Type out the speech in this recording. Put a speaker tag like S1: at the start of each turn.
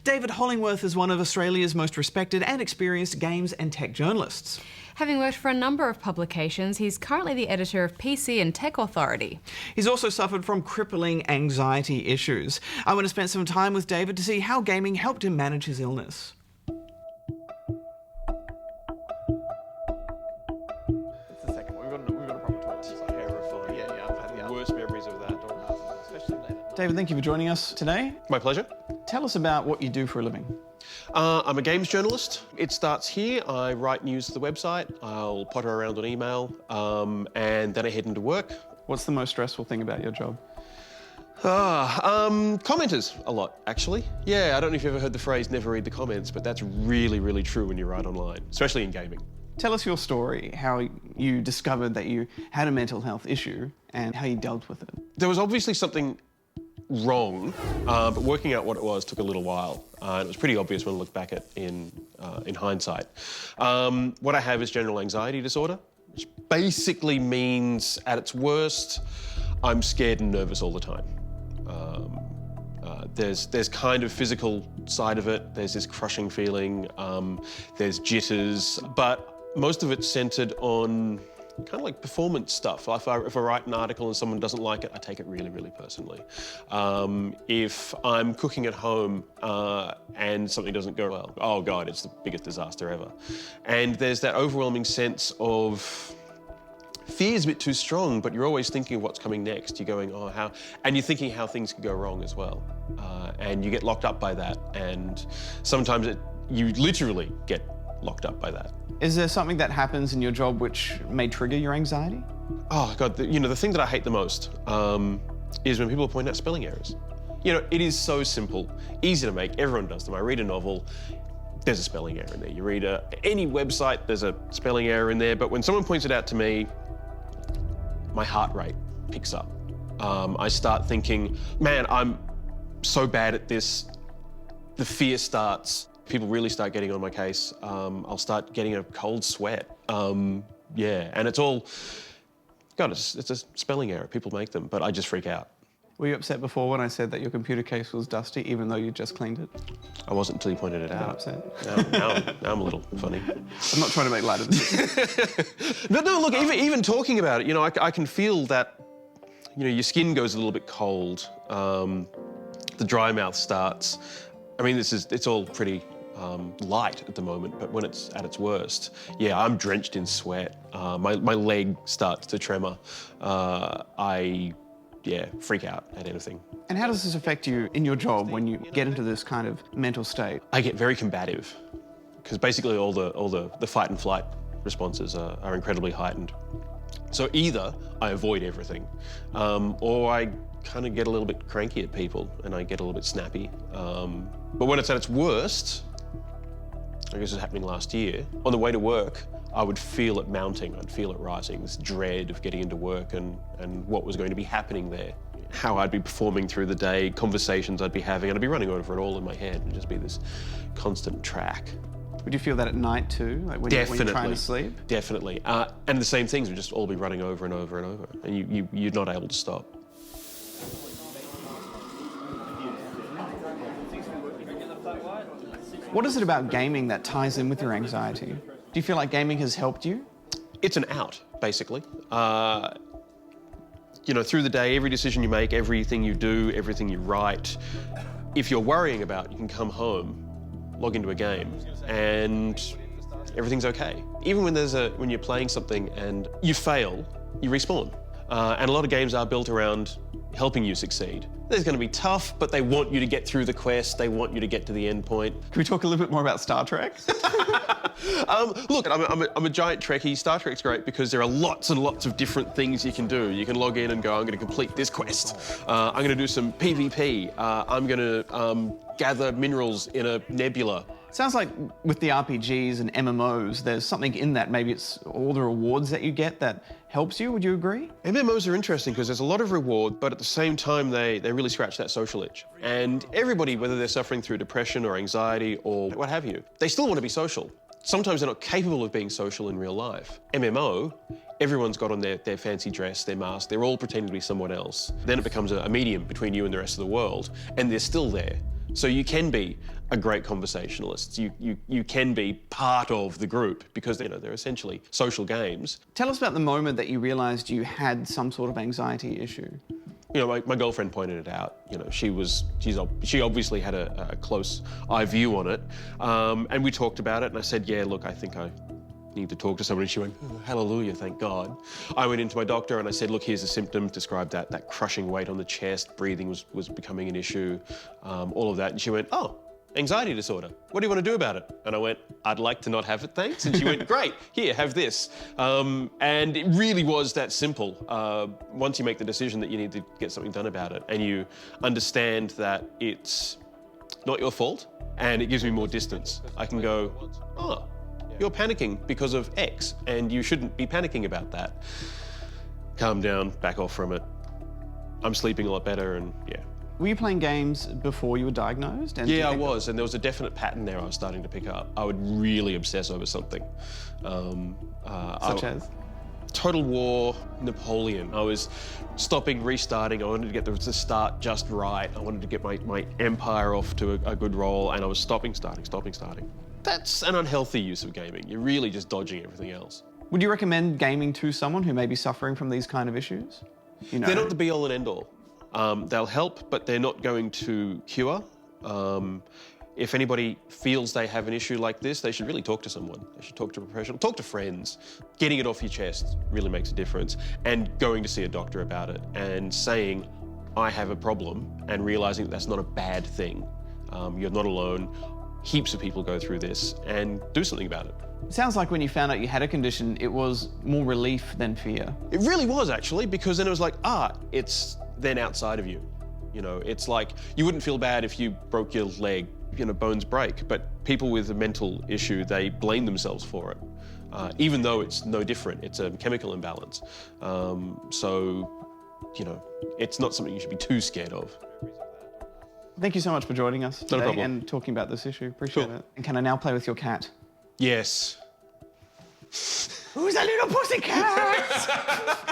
S1: David Hollingworth is one of Australia's most respected and experienced games and tech journalists.
S2: Having worked for a number of publications, he's currently the editor of PC and Tech Authority.
S1: He's also suffered from crippling anxiety issues. I want to spend some time with David to see how gaming helped him manage his illness.
S3: It's the second one. We've got a proper toilet. It's like terrifying. Yeah, I've had the worst memories of that. Especially later.
S1: David, thank you for joining us today.
S3: My pleasure.
S1: Tell us about what you do for a living.
S3: I'm a games journalist. It starts here. I write news to the website. I'll potter around on email, and then I head into work.
S1: What's the most stressful thing about your job?
S3: Commenters a lot, actually. Yeah, I don't know if you've ever heard the phrase never read the comments, but that's really, really true when you write online, especially in gaming.
S1: Tell us your story, how you discovered that you had a mental health issue and how you dealt with it.
S3: There was obviously something wrong, but working out what it was took a little while. And it was pretty obvious when I look back at in hindsight. What I have is general anxiety disorder, which basically means, at its worst, I'm scared and nervous all the time. There's kind of physical side of it. There's this crushing feeling. There's jitters, but most of it's centered on kind of like performance stuff. If I write an article and someone doesn't like it, I take it really, really personally. If I'm cooking at home and something doesn't go well, oh God, it's the biggest disaster ever. And there's that overwhelming sense of fear is a bit too strong, but you're always thinking of what's coming next. You're going, oh, how, and you're thinking how things could go wrong as well. And you get locked up by that. And sometimes you literally get locked up by that.
S1: Is there something that happens in your job which may trigger your anxiety?
S3: Oh God, the thing that I hate the most is when people point out spelling errors. It is so simple, easy to make, everyone does them. I read a novel, there's a spelling error in there. You read any website, there's a spelling error in there, but when someone points it out to me, my heart rate picks up. I start thinking, man, I'm so bad at this. The fear starts. People really start getting on my case. I'll start getting a cold sweat. Yeah, and it's all, God, it's a spelling error. People make them, but I just freak out.
S1: Were you upset before when I said that your computer case was dusty, even though you just cleaned it?
S3: I wasn't until you pointed it out.
S1: Upset?
S3: Now I'm a little funny.
S1: I'm not trying to make light of this.
S3: No, look, even talking about it, I can feel that, your skin goes a little bit cold. The dry mouth starts. I mean, it's all pretty light at the moment, but when it's at its worst, yeah, I'm drenched in sweat. My leg starts to tremor. I freak out at anything.
S1: And how does this affect you in your job when you get into this kind of mental state?
S3: I get very combative, because basically all the fight and flight responses are incredibly heightened. So either I avoid everything, or I kind of get a little bit cranky at people and I get a little bit snappy. But when it's at its worst, I guess it was happening last year, on the way to work, I would feel it mounting, I'd feel it rising, this dread of getting into work and what was going to be happening there. How I'd be performing through the day, conversations I'd be having, and I'd be running over it all in my head and just be this constant track.
S1: Would you feel that at night too, like when you're trying to sleep?
S3: Definitely. And the same things would just all be running over and over and over, and you're not able to stop.
S1: What is it about gaming that ties in with your anxiety? Do you feel like gaming has helped you?
S3: It's an out, basically. Through the day, every decision you make, everything you do, everything you write, if you're worrying about, you can come home, log into a game, and everything's okay. Even when you're playing something and you fail, you respawn. And a lot of games are built around helping you succeed. It's going to be tough, but they want you to get through the quest. They want you to get to the end point.
S1: Can we talk a little bit more about Star Trek?
S3: Look, I'm a giant Trekkie. Star Trek's great because there are lots and lots of different things you can do. You can log in and go, I'm going to complete this quest. I'm going to do some PvP. I'm going to gather minerals in a nebula.
S1: Sounds like with the RPGs and MMOs, there's something in that. Maybe it's all the rewards that you get that helps you. Would you agree?
S3: MMOs are interesting because there's a lot of reward, but at the same time, they really scratch that social itch. And everybody, whether they're suffering through depression or anxiety or what have you, they still want to be social. Sometimes they're not capable of being social in real life. MMO, everyone's got on their fancy dress, their mask, they're all pretending to be someone else. Then it becomes a medium between you and the rest of the world, and they're still there. So you can be a great conversationalist. You can be part of the group because, you know, they're essentially social games.
S1: Tell us about the moment that you realised you had some sort of anxiety issue.
S3: You know, my girlfriend pointed it out. You know, she obviously had a close eye view on it, and we talked about it. And I said, yeah, look, I think I need to talk to someone. And she went, oh, hallelujah, thank God. I went into my doctor and I said, look, here's the symptoms. Described that crushing weight on the chest, breathing was becoming an issue, all of that. And she went, oh, anxiety disorder. What do you want to do about it? And I went, I'd like to not have it, thanks. And she went, great, here, have this. And it really was that simple. Once you make the decision that you need to get something done about it and you understand that it's not your fault, and it gives me more distance. I can go, oh, you're panicking because of X, and you shouldn't be panicking about that. Calm down, back off from it. I'm sleeping a lot better, and yeah.
S1: Were you playing games before you were diagnosed? And
S3: Yeah, I was, and there was a definite pattern there I was starting to pick up. I would really obsess over something.
S1: Such as?
S3: Total War, Napoleon. I was stopping, restarting. I wanted to get the start just right. I wanted to get my empire off to a good roll, and I was stopping, starting. That's an unhealthy use of gaming. You're really just dodging everything else.
S1: Would you recommend gaming to someone who may be suffering from these kind of issues? You know,
S3: They're not the be-all and end-all. They'll help, but they're not going to cure. If anybody feels they have an issue like this, they should really talk to someone. They should talk to a professional, talk to friends. Getting it off your chest really makes a difference. And going to see a doctor about it and saying, I have a problem, and realizing that that's not a bad thing. You're not alone. Heaps of people go through this, and do something about it.
S1: It sounds like when you found out you had a condition, it was more relief than fear.
S3: It really was, actually, because then it was like, it's then outside of you. You know, it's like, you wouldn't feel bad if you broke your leg, you know, bones break, but people with a mental issue, they blame themselves for it, even though it's no different. It's a chemical imbalance. So, you know, it's not something you should be too scared of.
S1: Thank you so much for joining us today
S3: problem.
S1: and talking about this issue. Appreciate
S3: Cool.
S1: it. And can I now play with your cat?
S3: Yes.
S1: Who's a little pussy cat?